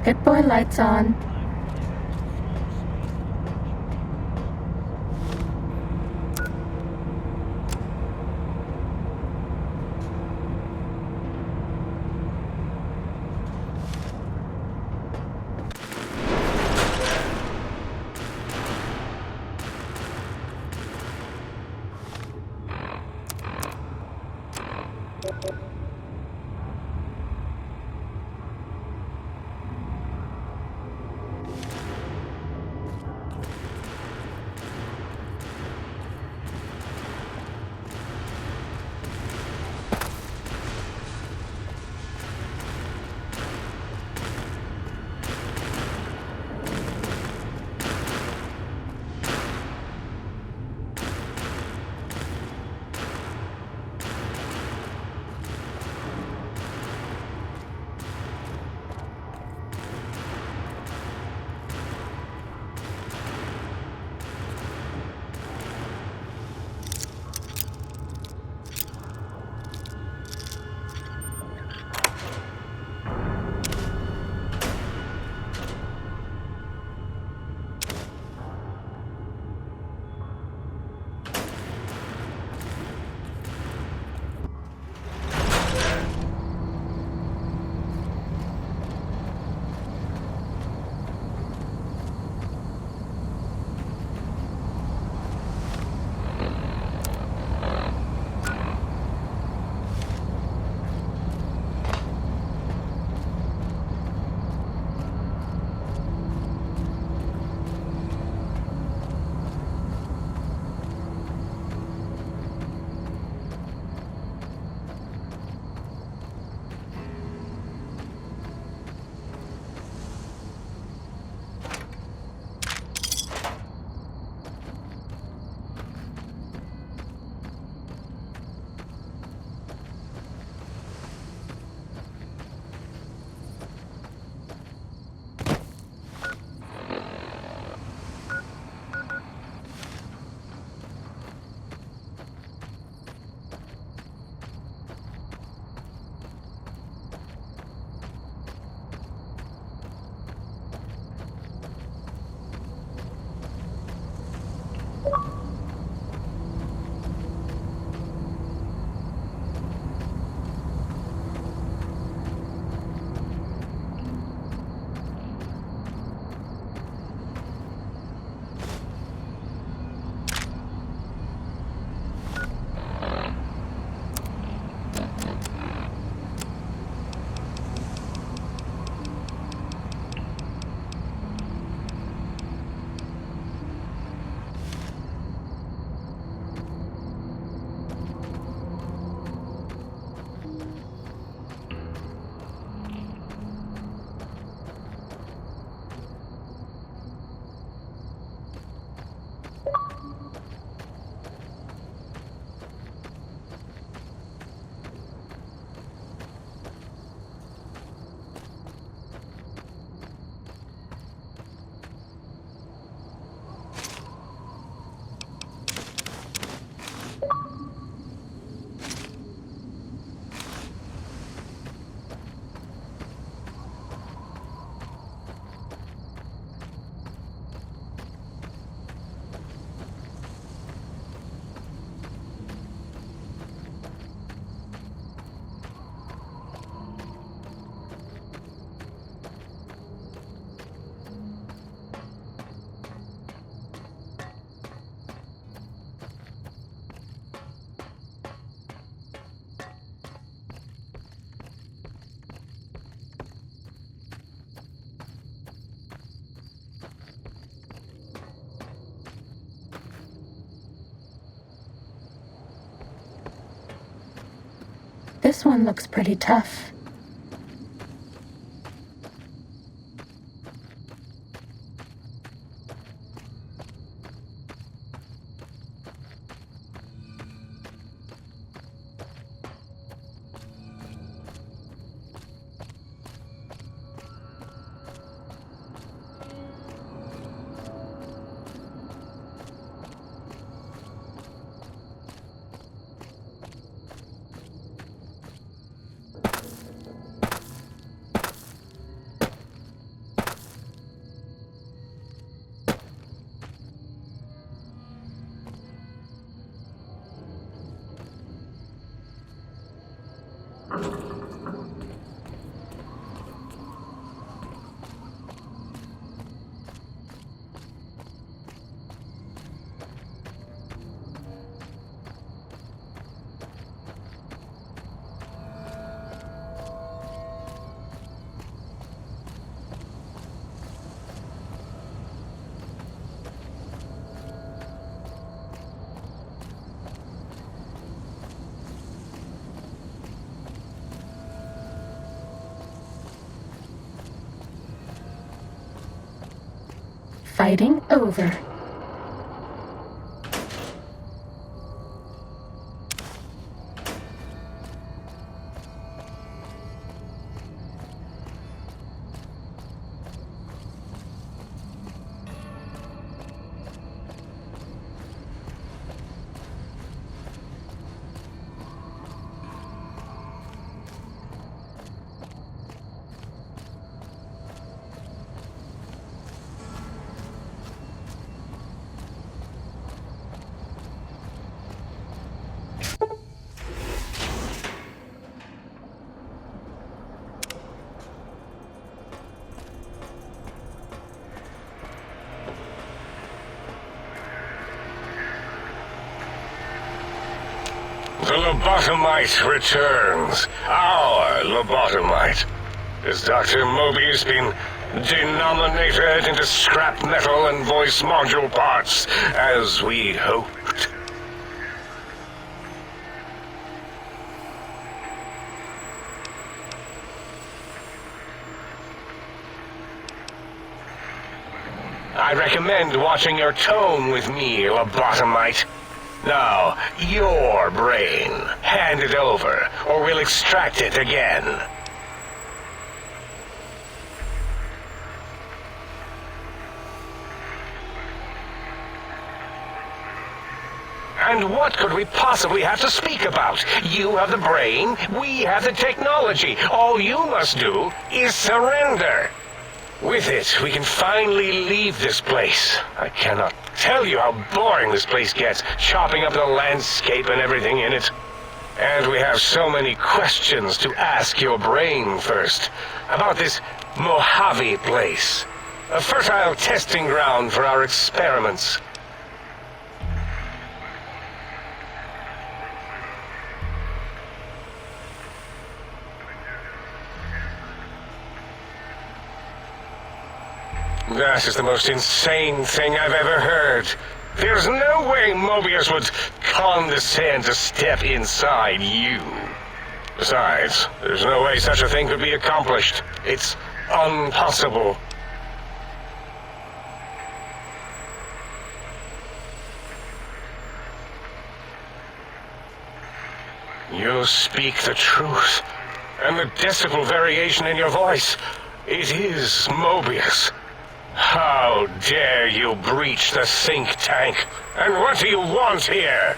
Pit Boy lights on. This one looks pretty tough. fighting over. The lobotomite returns. Our lobotomite. Has Dr. Mobius been denominated into scrap metal and voice module parts, as we hoped? I recommend watching your tone with me, lobotomite. Now, your brain. Hand it over, or we'll extract it again. And what could we possibly have to speak about? You have the brain, we have the technology. All you must do is surrender. With it, we can finally leave this place. I cannot tell you how boring this place gets, chopping up the landscape and everything in it. And we have so many questions to ask your brain first. About this Mojave place. A fertile testing ground for our experiments. That is the most insane thing I've ever heard. There's no way Mobius would condescend to step inside you. Besides, there's no way such a thing could be accomplished. It's impossible. You speak the truth. And the decibel variation in your voice, it is Mobius. How dare you breach the think tank? And what do you want here?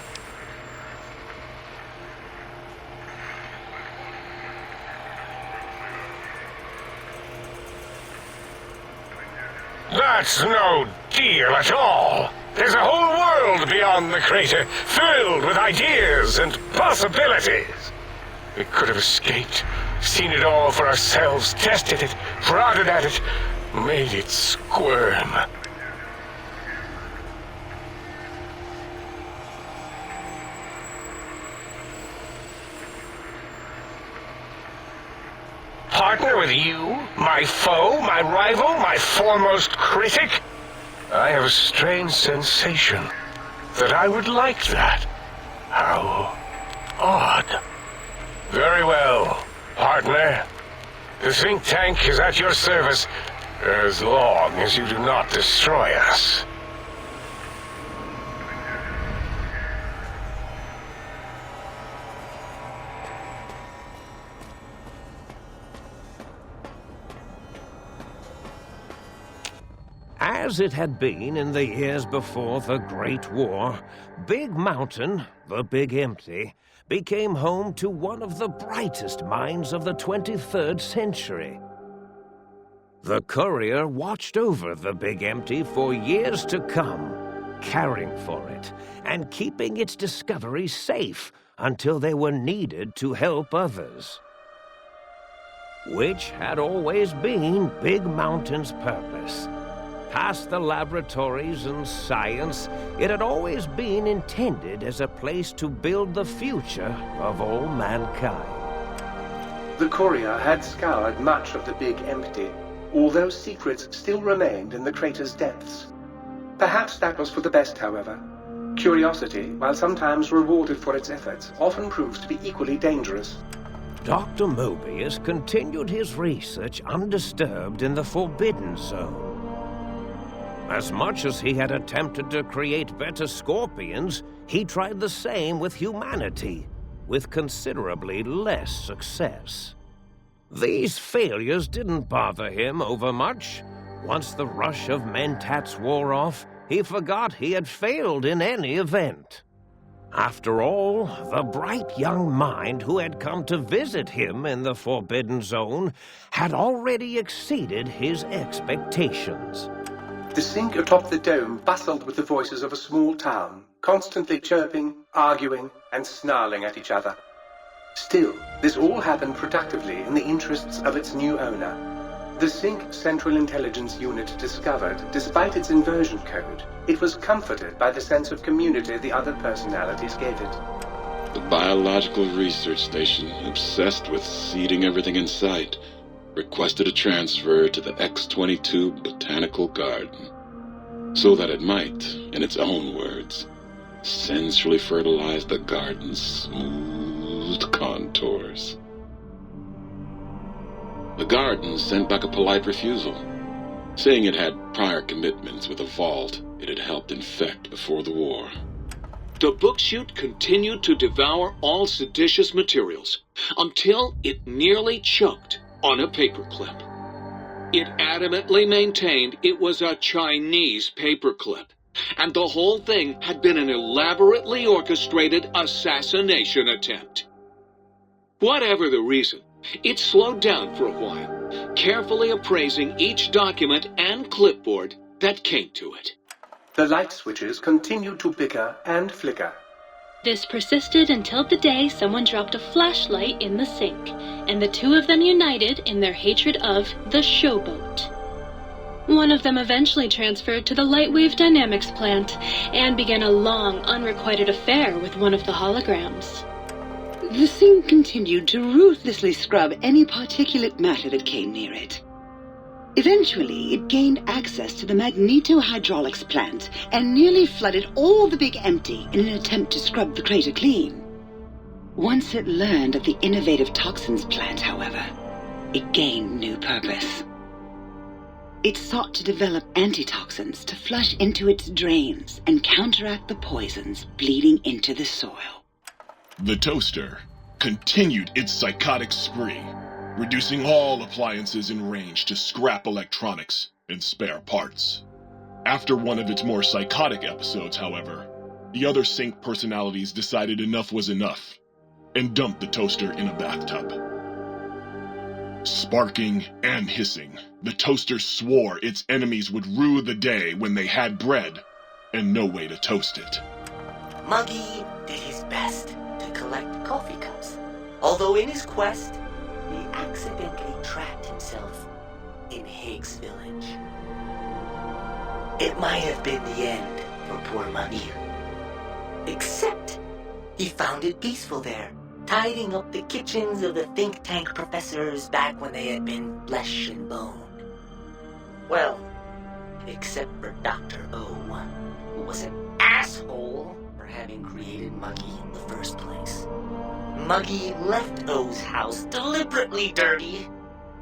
That's no deal at all. There's a whole world beyond the crater, filled with ideas and possibilities. We could have escaped, seen it all for ourselves, tested it, prodded at it, made it squirm. Partner with you? My foe? My rival? My foremost critic? I have a strange sensation that I would like that. How odd. Very well, partner. The think tank is at your service as long as you do not destroy us. As it had been in the years before the Great War, Big Mountain, the Big Empty, became home to one of the brightest minds of the 23rd century. The courier watched over the Big Empty for years to come, caring for it and keeping its discoveries safe until they were needed to help others. Which had always been Big Mountain's purpose. Past the laboratories and science, it had always been intended as a place to build the future of all mankind. The courier had scoured much of the Big Empty, although secrets still remained in the crater's depths. Perhaps that was for the best, however. Curiosity, while sometimes rewarded for its efforts, often proves to be equally dangerous. Dr. Mobius continued his research undisturbed in the Forbidden Zone. As much as he had attempted to create better scorpions, he tried the same with humanity, with considerably less success. These failures didn't bother him overmuch. Once the rush of mentats wore off, he forgot he had failed in any event. After all, the bright young mind who had come to visit him in the Forbidden Zone had already exceeded his expectations. The sink atop the dome bustled with the voices of a small town, constantly chirping, arguing, and snarling at each other. Still, this all happened productively in the interests of its new owner. The Sync Central Intelligence Unit discovered, despite its inversion code, it was comforted by the sense of community the other personalities gave it. The biological research station, obsessed with seeding everything in sight, requested a transfer to the X-22 Botanical Garden, so that it might, in its own words, sensually fertilize the garden's smooth contours. The garden sent back a polite refusal, saying it had prior commitments with a vault it had helped infect before the war. The book-chute continued to devour all seditious materials until it nearly choked on a paperclip. It adamantly maintained it was a Chinese paperclip, and the whole thing had been an elaborately orchestrated assassination attempt. Whatever the reason, it slowed down for a while, carefully appraising each document and clipboard that came to it. The light switches continued to bicker and flicker. This persisted until the day someone dropped a flashlight in the sink, and the two of them united in their hatred of the showboat. One of them eventually transferred to the Lightwave Dynamics plant and began a long, unrequited affair with one of the holograms. The sink continued to ruthlessly scrub any particulate matter that came near it. Eventually, it gained access to the magneto-hydraulics plant and nearly flooded all the Big Empty in an attempt to scrub the crater clean. Once it learned of the innovative toxins plant, however, it gained new purpose. It sought to develop antitoxins to flush into its drains and counteract the poisons bleeding into the soil. The toaster continued its psychotic spree, reducing all appliances in range to scrap electronics and spare parts. After one of its more psychotic episodes, however, the other Sync personalities decided enough was enough and dumped the toaster in a bathtub. Sparking and hissing, the toaster swore its enemies would rue the day when they had bread and no way to toast it. Muggy did his best to collect coffee cups, although in his quest, he accidentally trapped himself in Higgs Village. It might have been the end for poor Muggy. Except, he found it peaceful there, tidying up the kitchens of the think tank professors back when they had been flesh and bone. Well, except for Dr. O, who was an asshole for having created Muggy in the first place. Muggy left O's house deliberately dirty,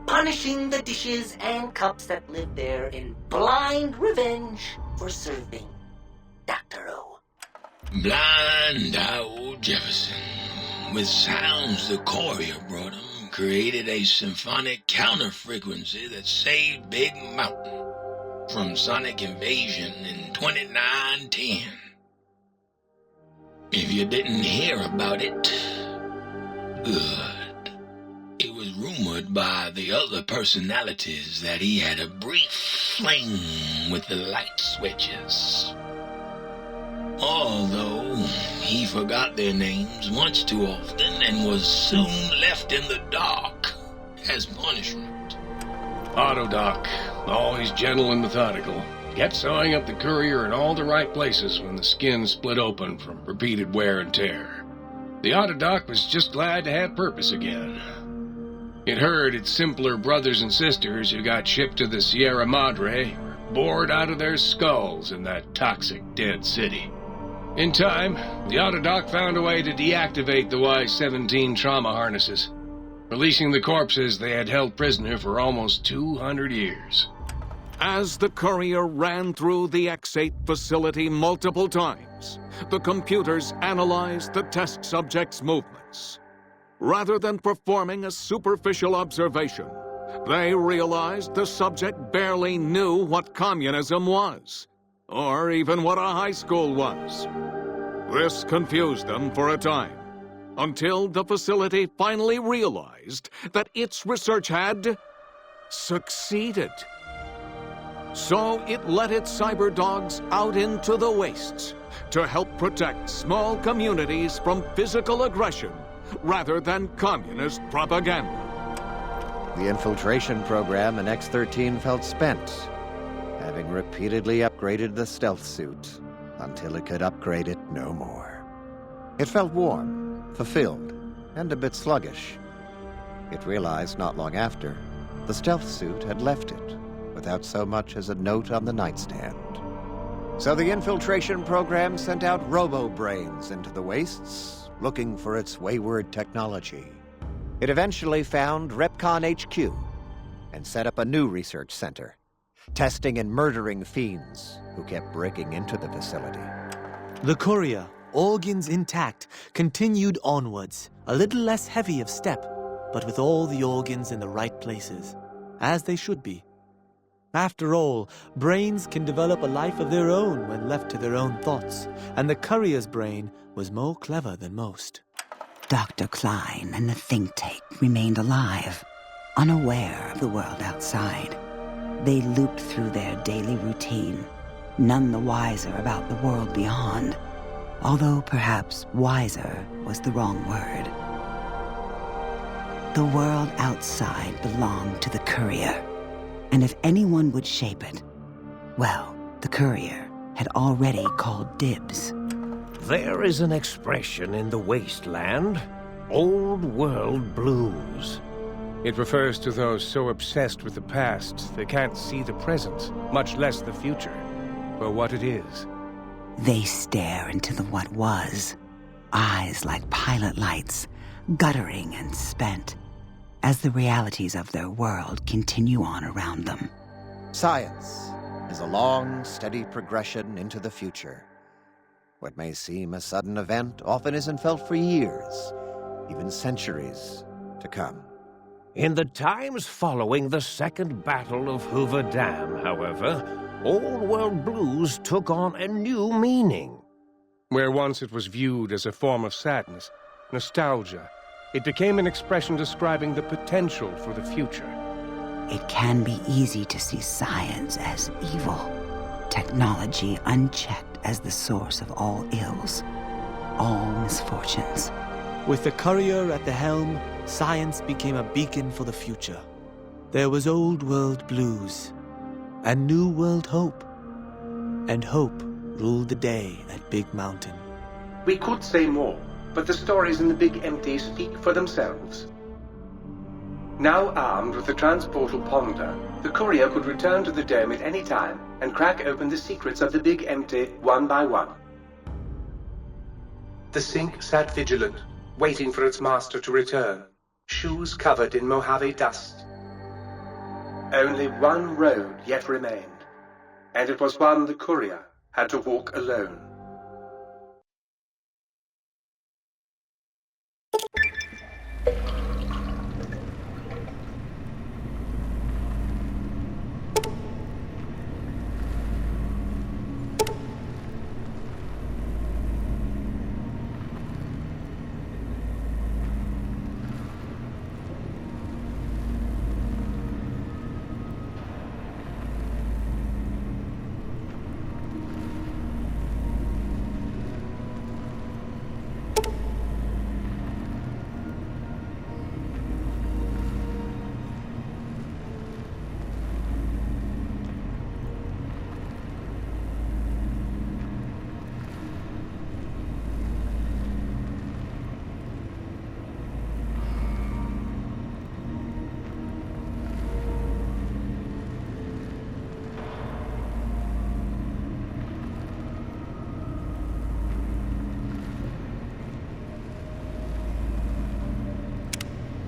punishing the dishes and cups that lived there in blind revenge for serving Dr. O. Blind old Jefferson, with sounds the courier brought him, created a symphonic counter-frequency that saved Big Mountain from sonic invasion in 2910. If you didn't hear about it, good. It was rumored by the other personalities that he had a brief fling with the light switches. Although he forgot their names once too often and was soon left in the dark as punishment. Autodoc, always gentle and methodical, kept sewing up the courier in all the right places when the skin split open from repeated wear and tear. The Autodoc was just glad to have purpose again. It heard its simpler brothers and sisters who got shipped to the Sierra Madre were bored out of their skulls in that toxic, dead city. In time, the Autodoc found a way to deactivate the Y-17 trauma harnesses, releasing the corpses they had held prisoner for almost 200 years. As the courier ran through the X8 facility multiple times, the computers analyzed the test subject's movements. Rather than performing a superficial observation, they realized the subject barely knew what communism was, or even what a high school was. This confused them for a time, until the facility finally realized that its research had succeeded. So it let its cyber dogs out into the wastes to help protect small communities from physical aggression rather than communist propaganda. The infiltration program in X-13 felt spent, having repeatedly upgraded the stealth suit until it could upgrade it no more. It felt warm, fulfilled, and a bit sluggish. It realized not long after the stealth suit had left it without so much as a note on the nightstand. So the infiltration program sent out robo-brains into the wastes, looking for its wayward technology. It eventually found Repcon HQ and set up a new research center, testing and murdering fiends who kept breaking into the facility. The courier, organs intact, continued onwards, a little less heavy of step, but with all the organs in the right places, as they should be. After all, brains can develop a life of their own when left to their own thoughts, and the courier's brain was more clever than most. Dr. Klein and the think tank remained alive, unaware of the world outside. They looped through their daily routine, none the wiser about the world beyond, although perhaps wiser was the wrong word. The world outside belonged to the courier, and if anyone would shape it, well, the courier had already called dibs. There is an expression in the wasteland, old world blues. It refers to those so obsessed with the past they can't see the present, much less the future, for what it is. They stare into the what was, eyes like pilot lights, guttering and spent, as the realities of their world continue on around them. Science is a long, steady progression into the future. What may seem a sudden event often isn't felt for years, even centuries to come. In the times following the Second Battle of Hoover Dam, however, old world blues took on a new meaning. Where once it was viewed as a form of sadness, nostalgia, it became an expression describing the potential for the future. It can be easy to see science as evil, technology unchecked as the source of all ills, all misfortunes. With the courier at the helm, science became a beacon for the future. There was old world blues, and new world hope. And hope ruled the day at Big Mountain. We could say more, but the stories in the Big Empty speak for themselves. Now armed with the transportal Ponder, the courier could return to the dome at any time and crack open the secrets of the Big Empty one by one. The Sink sat vigilant, waiting for its master to return, shoes covered in Mojave dust. Only one road yet remained, and it was one the courier had to walk alone.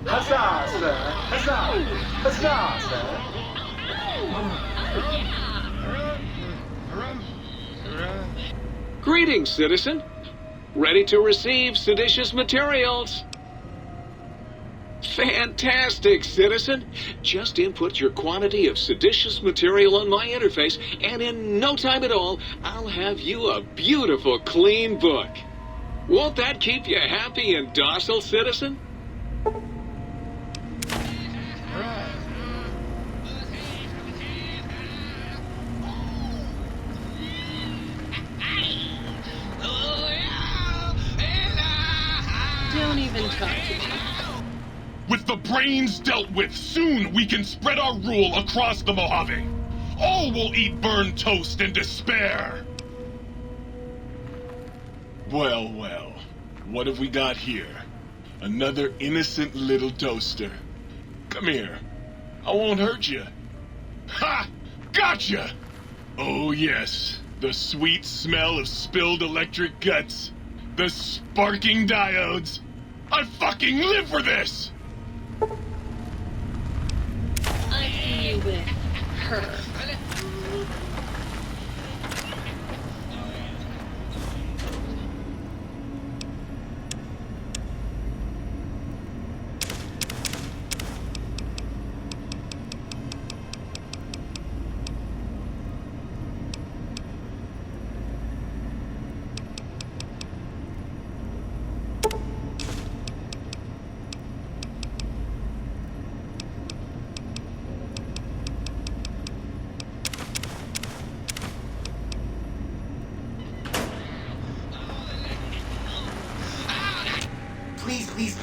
Huzzah, sir! Huzzah! Huzzah, sir! Greetings, citizen. Ready to receive seditious materials. Fantastic, citizen. Just input your quantity of seditious material on my interface, and in no time at all, I'll have you a beautiful, clean book. Won't that keep you happy and docile, citizen? Don't even talk to me. With the brains dealt with, soon we can spread our rule across the Mojave. All will eat burned toast in despair. Well, well. What have we got here? Another innocent little toaster. Come here. I won't hurt you. Ha! Gotcha! Oh, yes. The sweet smell of spilled electric guts. The sparking diodes. I fucking live for this! I see you with her.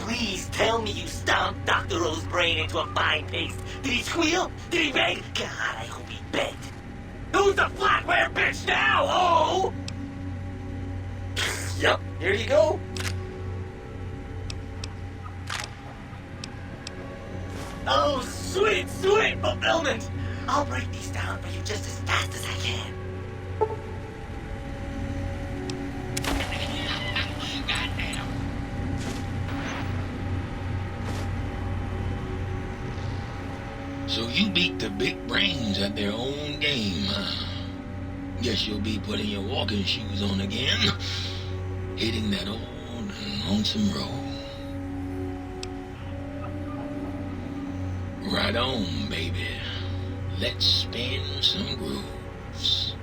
Please, tell me you stomped Dr. O's brain into a fine paste. Did he squeal? Did he beg? God, I hope he begged. Who's the flatware bitch now, oh? Yup, here you go. Oh, sweet fulfillment. I'll break these down for you just as fast as I can. So you beat the big brains at their own game, huh? Guess you'll be putting your walking shoes on again, hitting that old lonesome road. Right on, baby. Let's spin some grooves.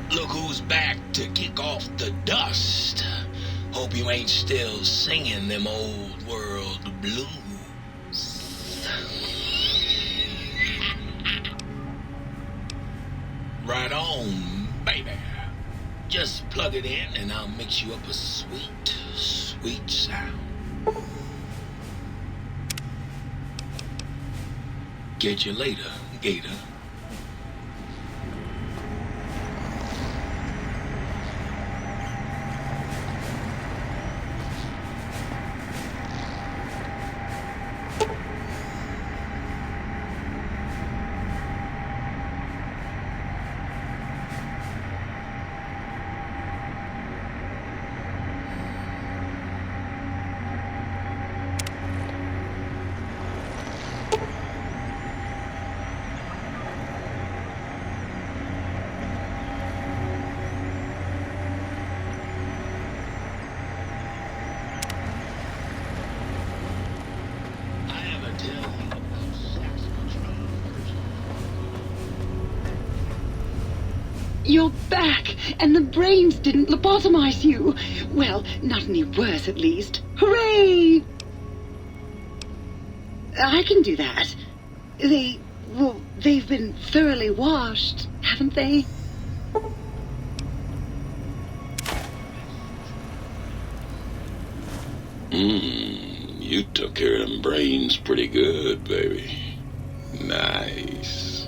Look who's back to kick off the dust. Hope you ain't still singing them old world blues. Right on, baby. Just plug it in and I'll mix you up a sweet, sweet sound. Catch you later, Gator. You're back, and the brains didn't lobotomize you. Well, not any worse, at least. Hooray! I can do that. They've been thoroughly washed, haven't they? You took care of them brains pretty good, baby. Nice.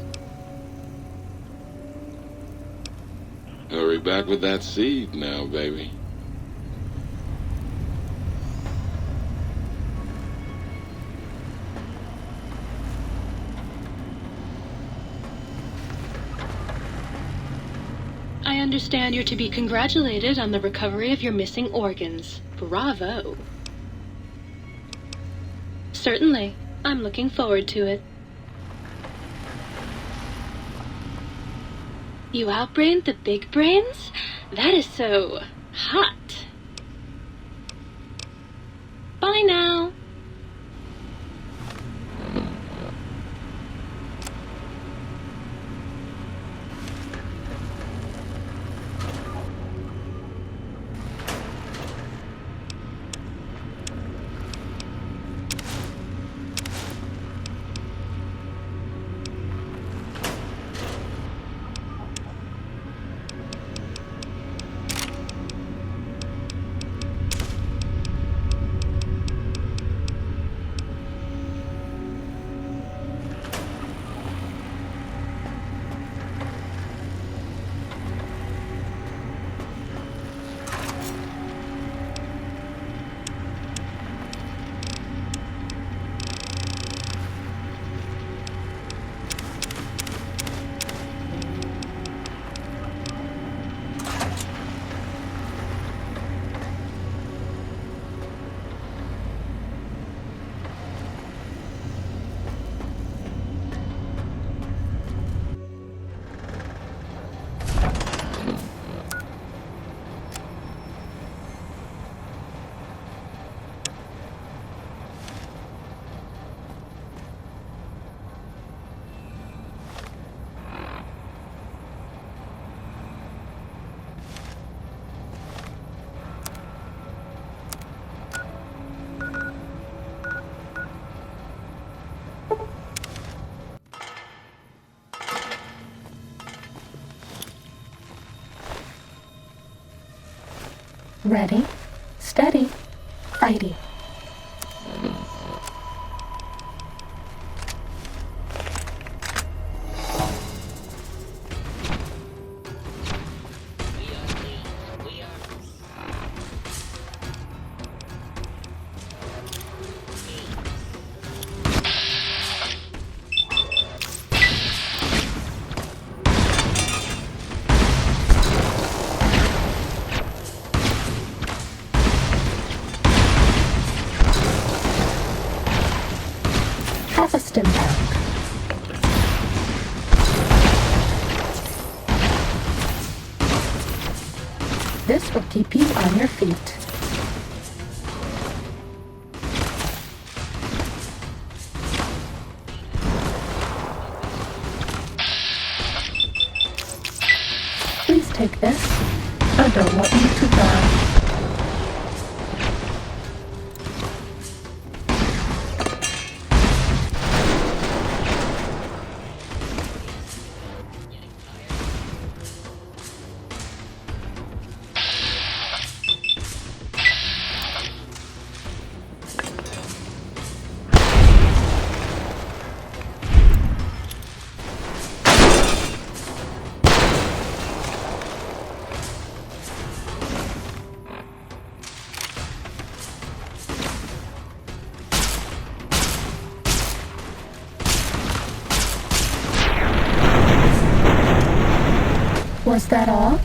Hurry back with that seed now, baby. I understand you're to be congratulated on the recovery of your missing organs. Bravo. Certainly. I'm looking forward to it. You outbrained the big brains? That is so hot. Bye now. Ready, steady, fighty. Have a stim pack. This will keep you on your feet. Please take this. I don't want you to die. Was that all?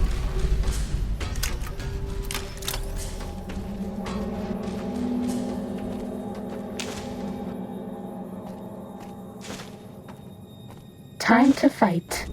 Time to fight.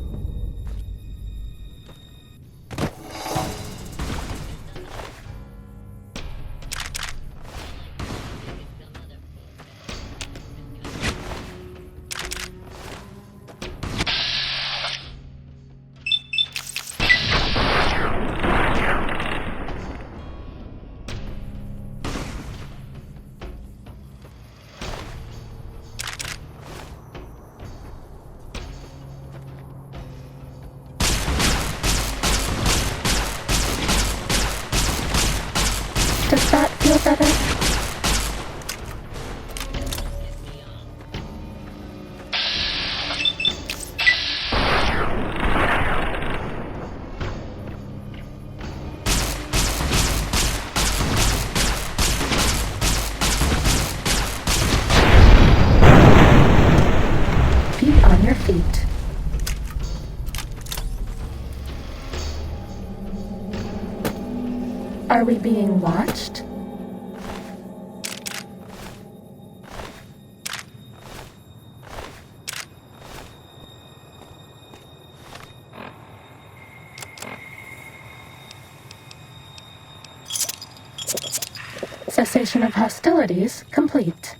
Does that feel better? Feet on your feet. Are we being watched? Cessation of hostilities complete.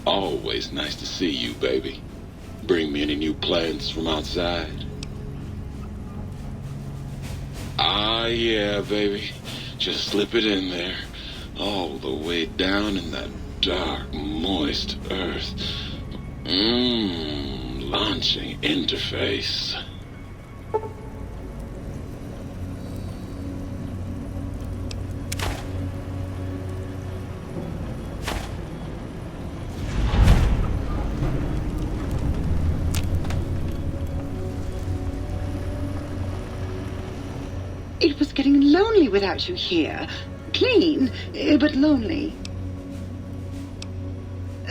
Always nice to see you, baby. Bring me any new plans from outside? Ah, yeah, baby. Just slip it in there. All the way down in that dark, moist earth. Launching interface. It was getting lonely without you here. Clean, but lonely.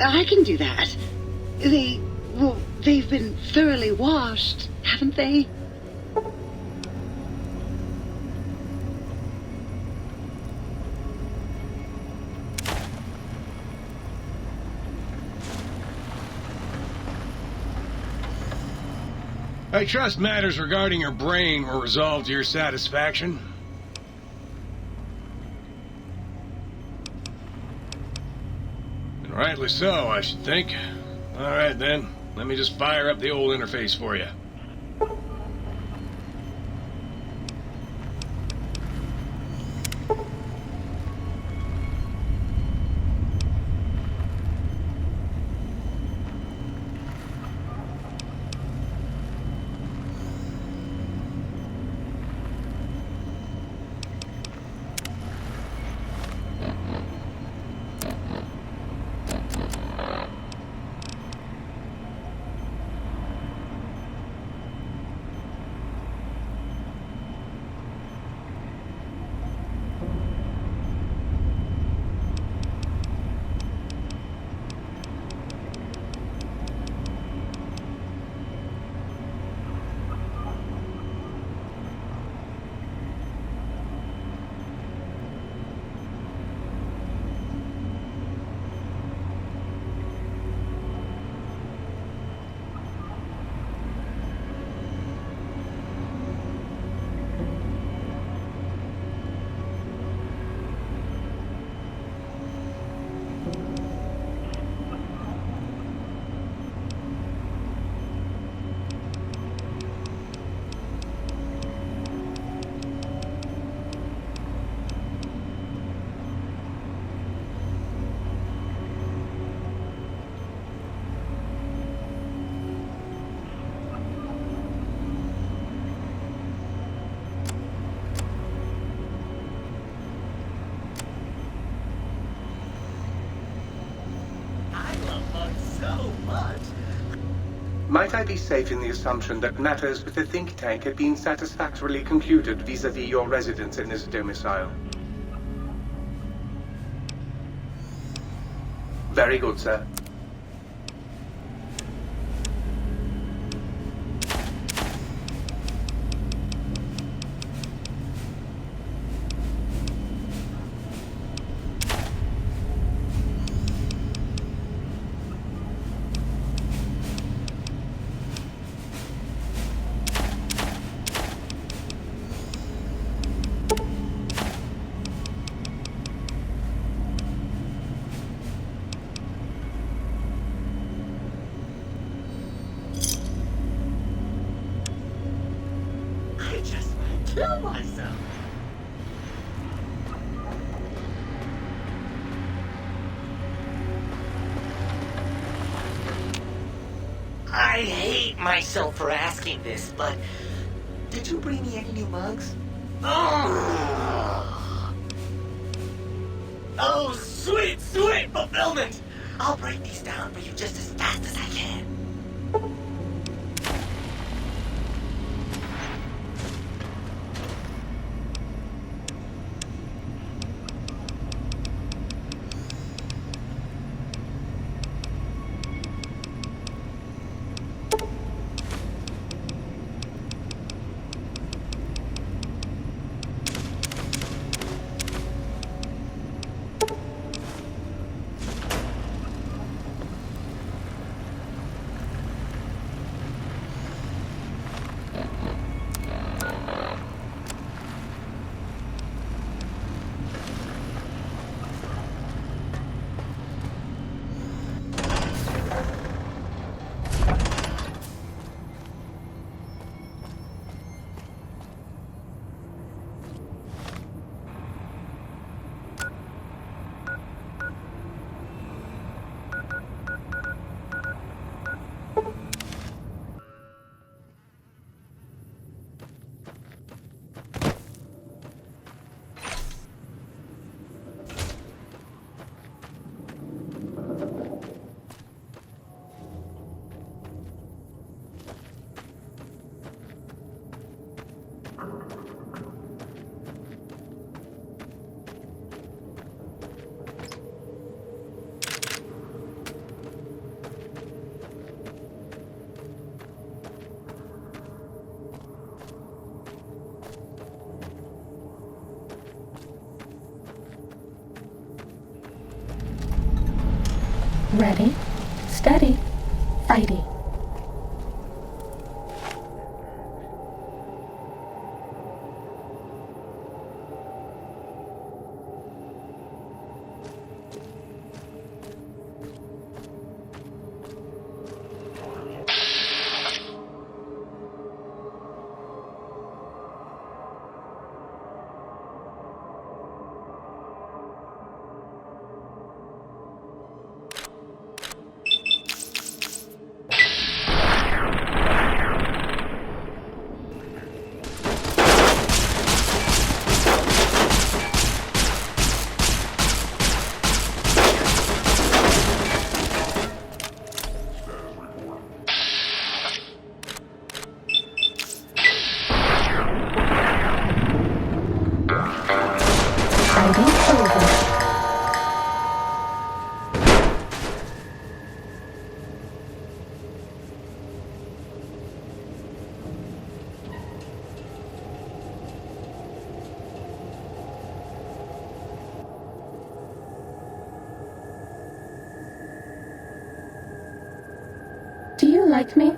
I can do that. They've been thoroughly washed, haven't they? I trust matters regarding your brain were resolved to your satisfaction. And rightly so, I should think. All right, then. Let me just fire up the old interface for you. Might I be safe in the assumption that matters with the think tank have been satisfactorily concluded vis-à-vis your residence in this domicile? Very good, sir. I just might kill myself. I hate myself for asking this, but did you bring me any new mugs? Oh, sweet, sweet fulfillment! I'll break these down for you just as fast as I can. Ready, steady, fighting. Do you like me?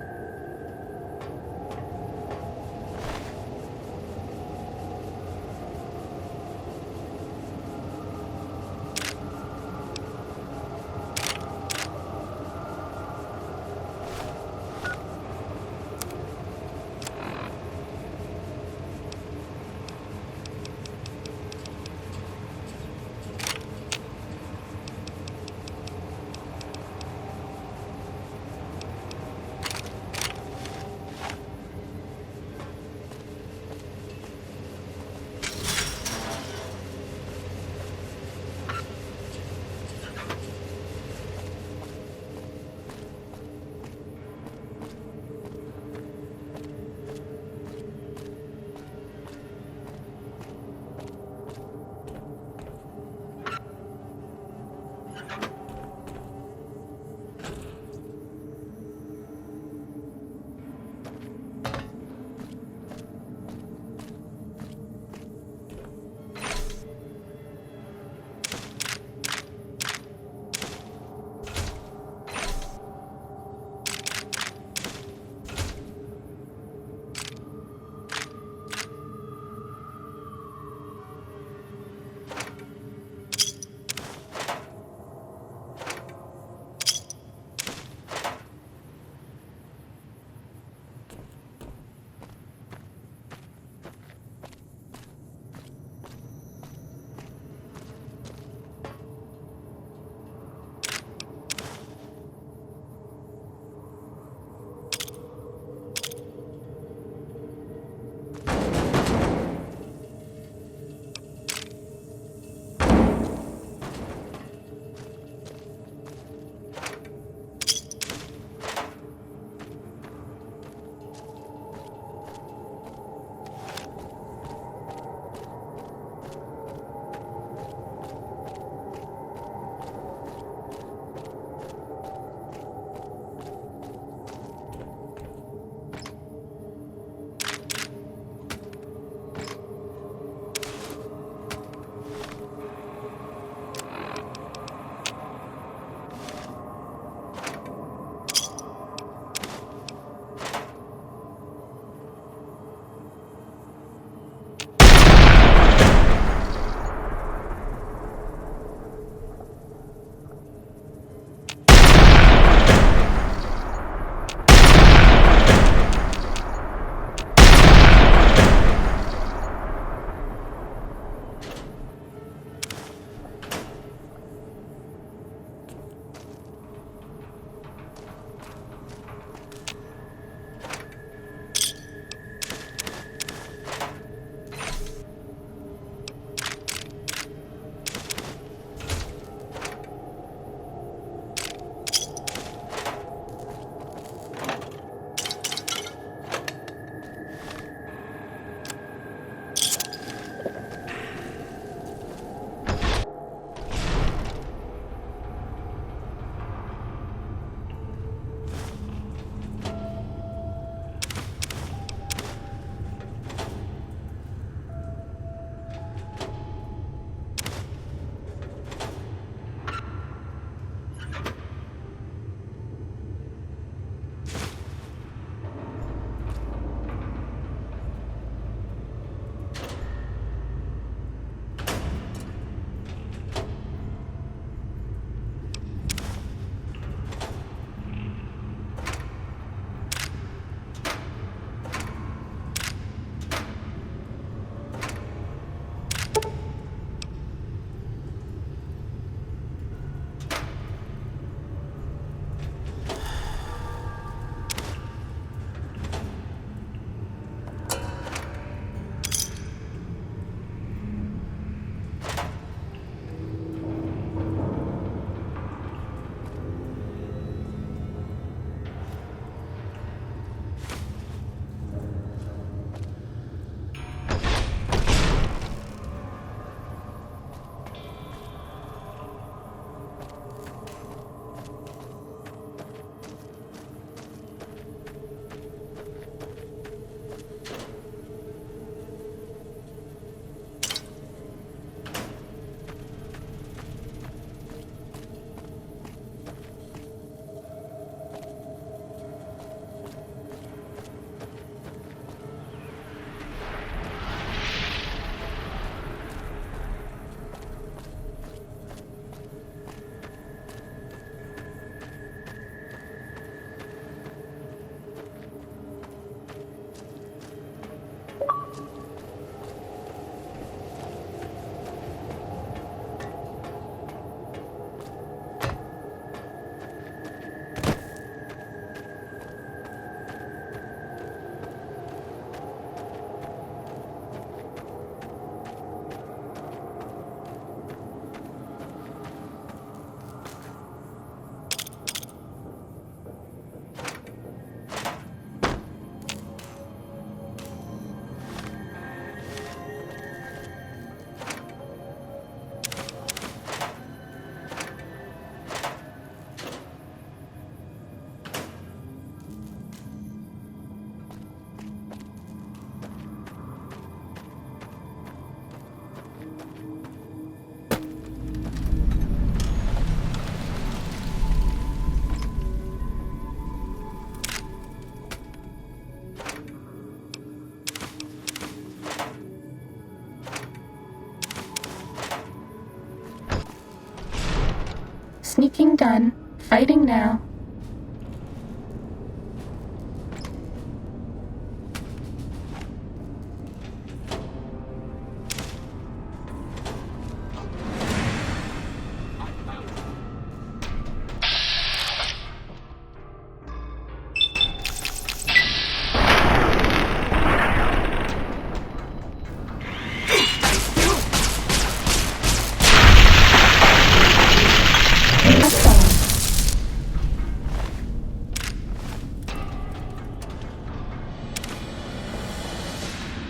sneaking done. Fighting now.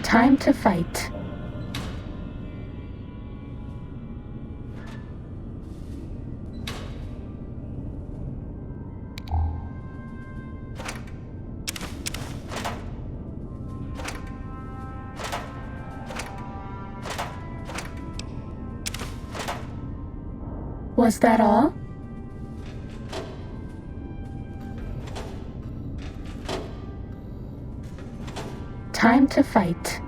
Time to fight. Was that all? Time to fight.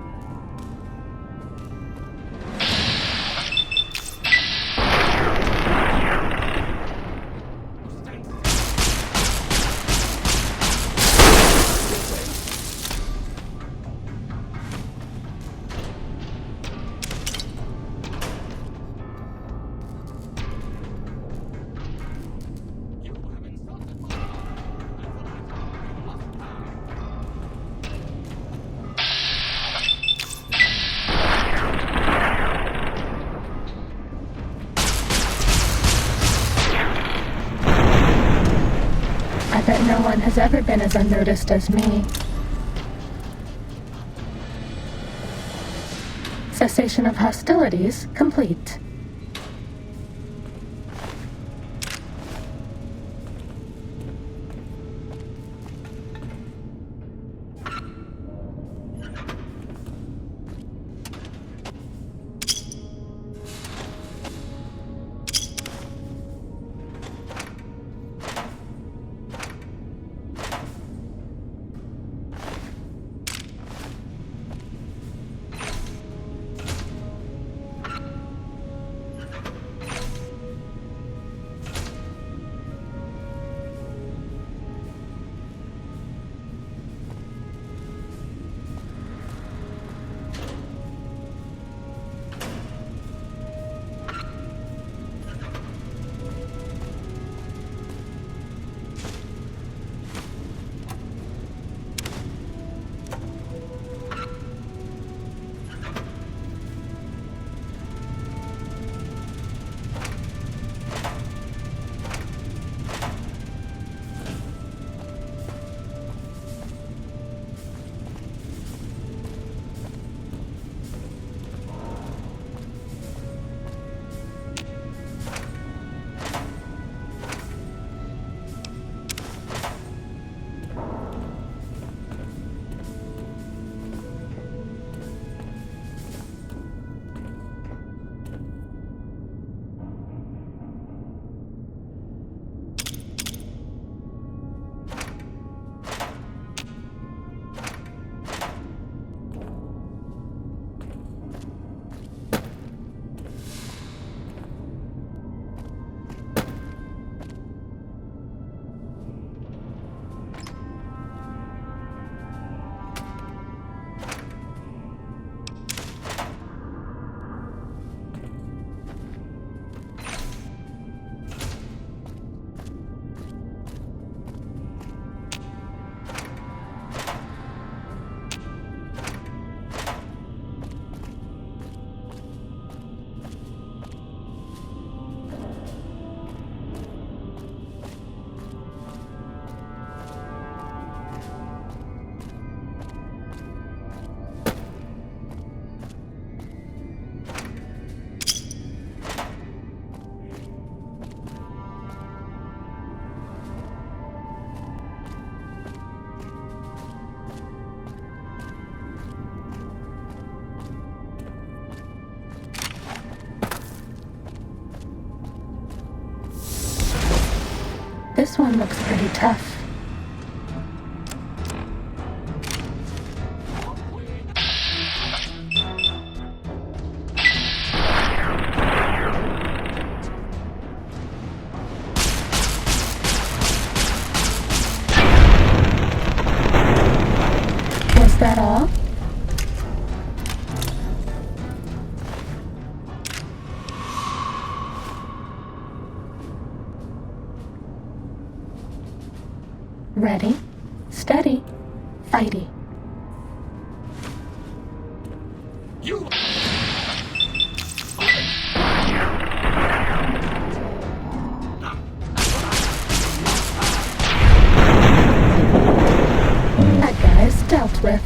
I bet no one has ever been as unnoticed as me. Cessation of hostilities complete. This one looks pretty tough. Ready, steady, fighty. You... That guy is dealt with.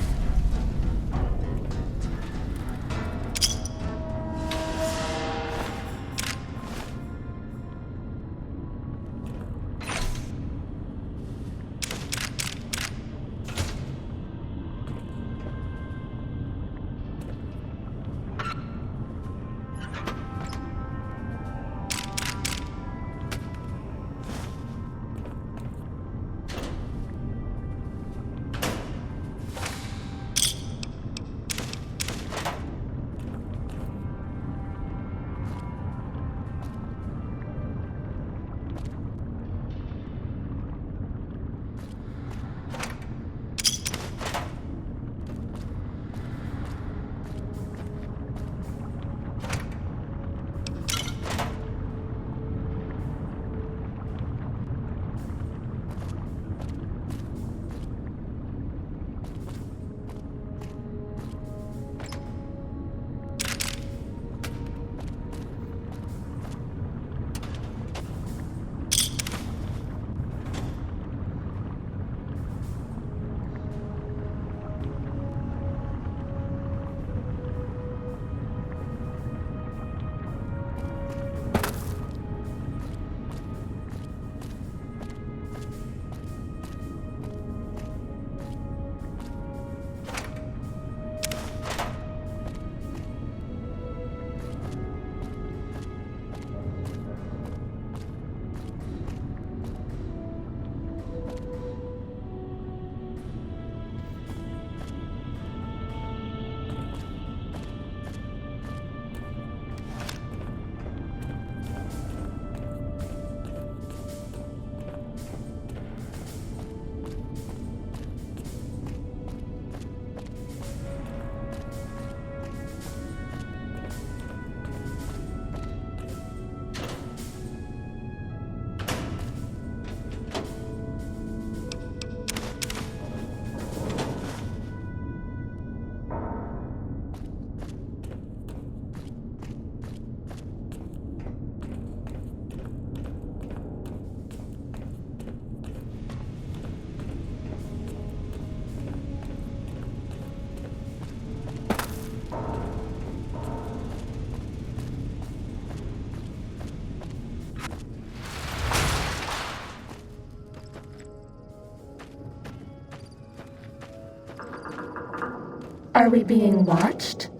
Are we being watched?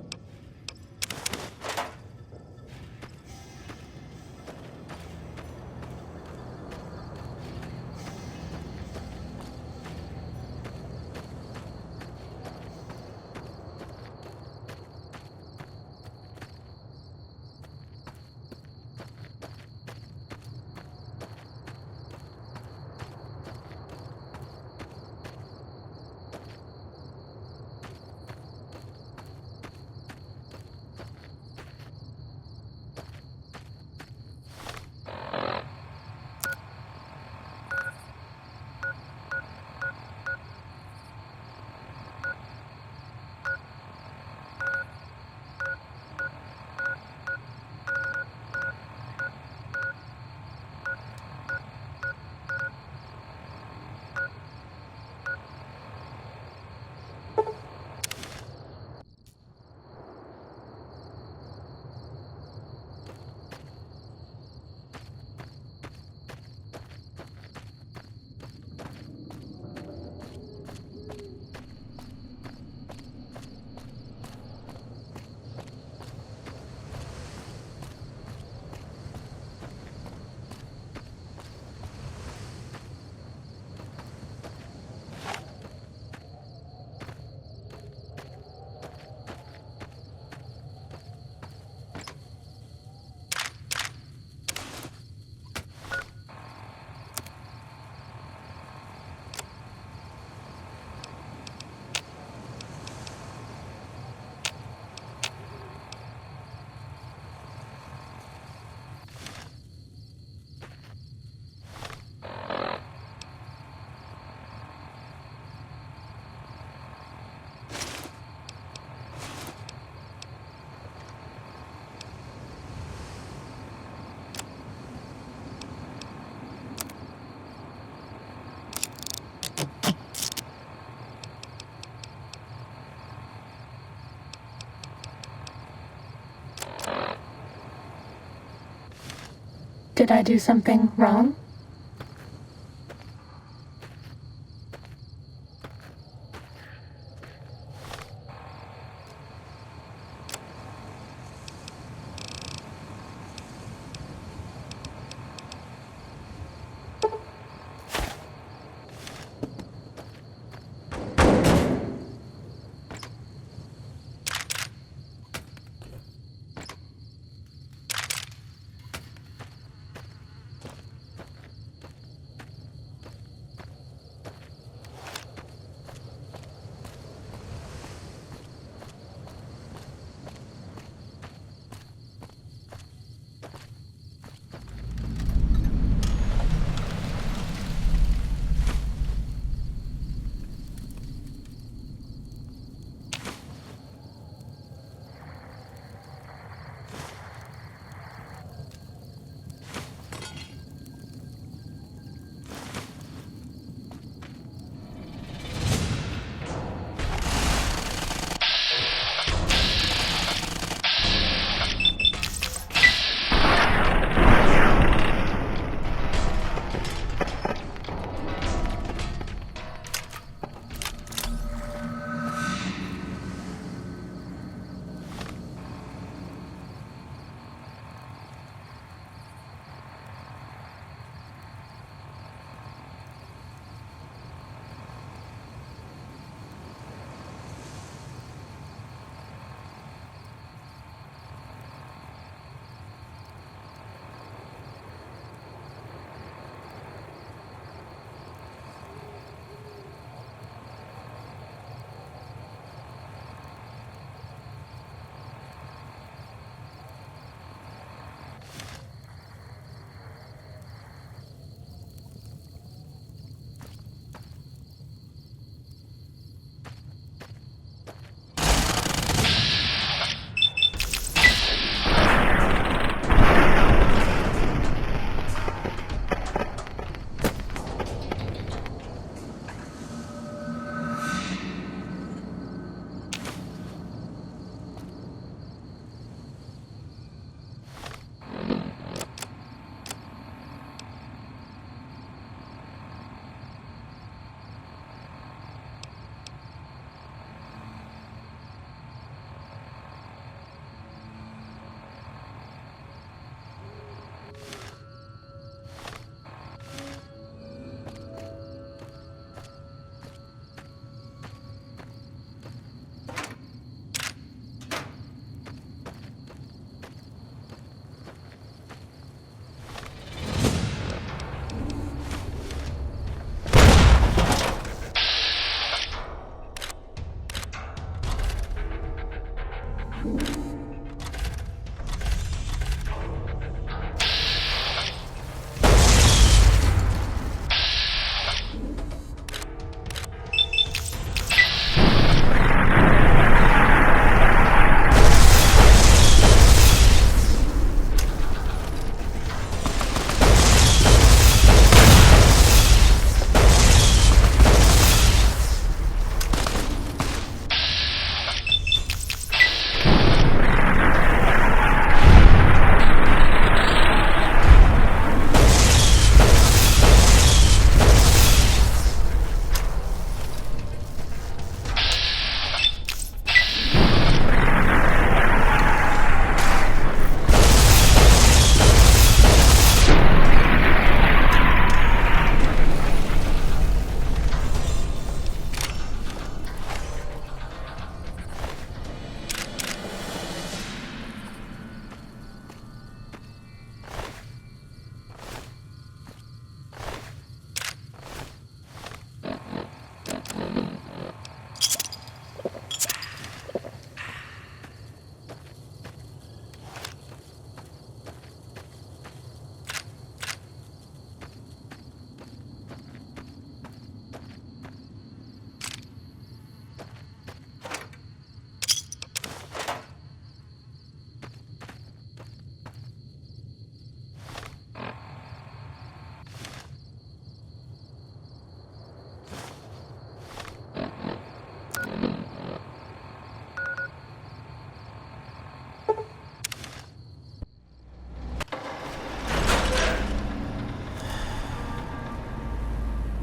Did I do something wrong?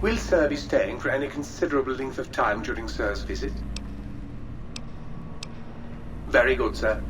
Will Sir be staying for any considerable length of time during Sir's visit? Very good, sir.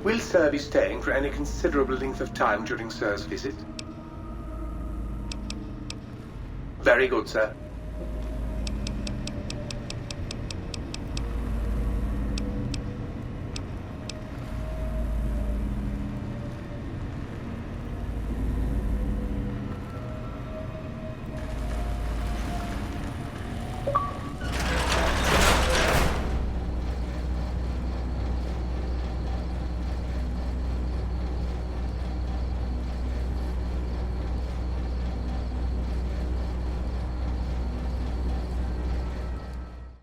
Will Sir be staying for any considerable length of time during Sir's visit? Very good, sir.